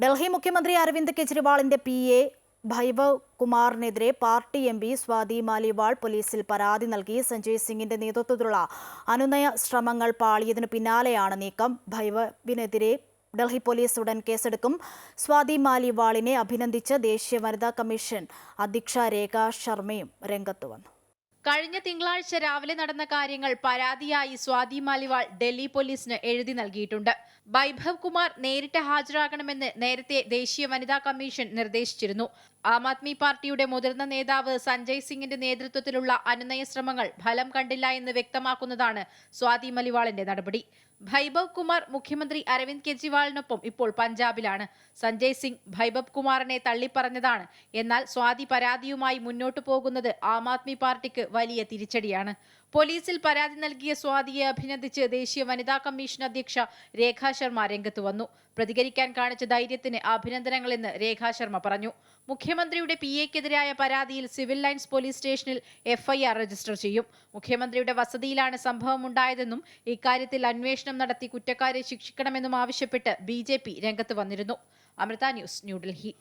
ഡൽഹി മുഖ്യമന്ത്രി അരവിന്ദ് കെജ്രിവാളിന്റെ PA ഭൈഭവ് കുമാറിനെതിരെ party MP Swathi Maliwal പോലീസിൽ പരാതി നൽകി. സഞ്ജയ് സിംഗിന്റെ നേതൃത്വത്തിലുള്ള അനുനയ ശ്രമങ്ങൾ പാളിയതിനു പിന്നാലെയാണ് നീക്കം. ഭൈഭവിനെതിരെ ഡൽഹി പോലീസ് ഉടൻ കേസെടുക്കും. സ്വാതി മാലിവാളിനെ അഭിനന്ദിച്ച് ദേശീയ വനിതാ കമ്മീഷൻ അധ്യക്ഷ രേഖ ശർമ്മയും രംഗത്ത് വന്നു. കഴിഞ്ഞ തിങ്കളാഴ്ച രാവിലെ നടന്ന കാര്യങ്ങൾ പരാതിയായി സ്വാതി മാലിവാൾ ഡൽഹി പോലീസിന് എഴുതി നൽകിയിട്ടുണ്ട്. ഭൈഭവ് കുമാർ നേരിട്ട് ഹാജരാകണമെന്ന് നേരത്തെ ദേശീയ വനിതാ കമ്മീഷൻ നിർദ്ദേശിച്ചിരുന്നു. ആം ആദ്മി പാർട്ടിയുടെ മുതിർന്ന നേതാവ് സഞ്ജയ് സിംഗിന്റെ നേതൃത്വത്തിലുള്ള അനുനയ ശ്രമങ്ങൾ ഫലം കണ്ടില്ല എന്ന് വ്യക്തമാക്കുന്നതാണ് സ്വാതി മാലിവാളിന്റെ നടപടി. ഭൈഭവ് കുമാർ മുഖ്യമന്ത്രി അരവിന്ദ് കെജ്രിവാളിനൊപ്പം ഇപ്പോൾ പഞ്ചാബിലാണ്. സഞ്ജയ് സിംഗ് ഭൈഭവ് കുമാറിനെ തള്ളിപ്പറഞ്ഞതാണ്. എന്നാൽ സ്വാതി പരാതിയുമായി മുന്നോട്ടു പോകുന്നത് ആം ആദ്മി പാർട്ടിക്ക് വലിയ തിരിച്ചടിയാണ്. പോലീസിൽ പരാതി നൽകിയ സ്വാതിയെ അഭിനന്ദിച്ച് ദേശീയ വനിതാ കമ്മീഷൻ അധ്യക്ഷ രേഖ ശർമ്മ രംഗത്ത് വന്നു. പ്രതികരിക്കാൻ കാണിച്ച ധൈര്യത്തിന് അഭിനന്ദനങ്ങളെന്ന് രേഖ ശർമ്മ പറഞ്ഞു. മുഖ്യമന്ത്രിയുടെ PAക്കെതിരായ പരാതിയിൽ സിവിൽ ലൈൻസ് പോലീസ് സ്റ്റേഷനിൽ FIR രജിസ്റ്റർ ചെയ്യും. മുഖ്യമന്ത്രിയുടെ വസതിയിലാണ് സംഭവമുണ്ടായതെന്നും ഇക്കാര്യത്തിൽ അന്വേഷണം നടത്തി കുറ്റക്കാരെ ശിക്ഷിക്കണമെന്നും ആവശ്യപ്പെട്ട് BJP രംഗത്ത് വന്നിരുന്നു. അമൃത ന്യൂസ്, ന്യൂഡൽഹി.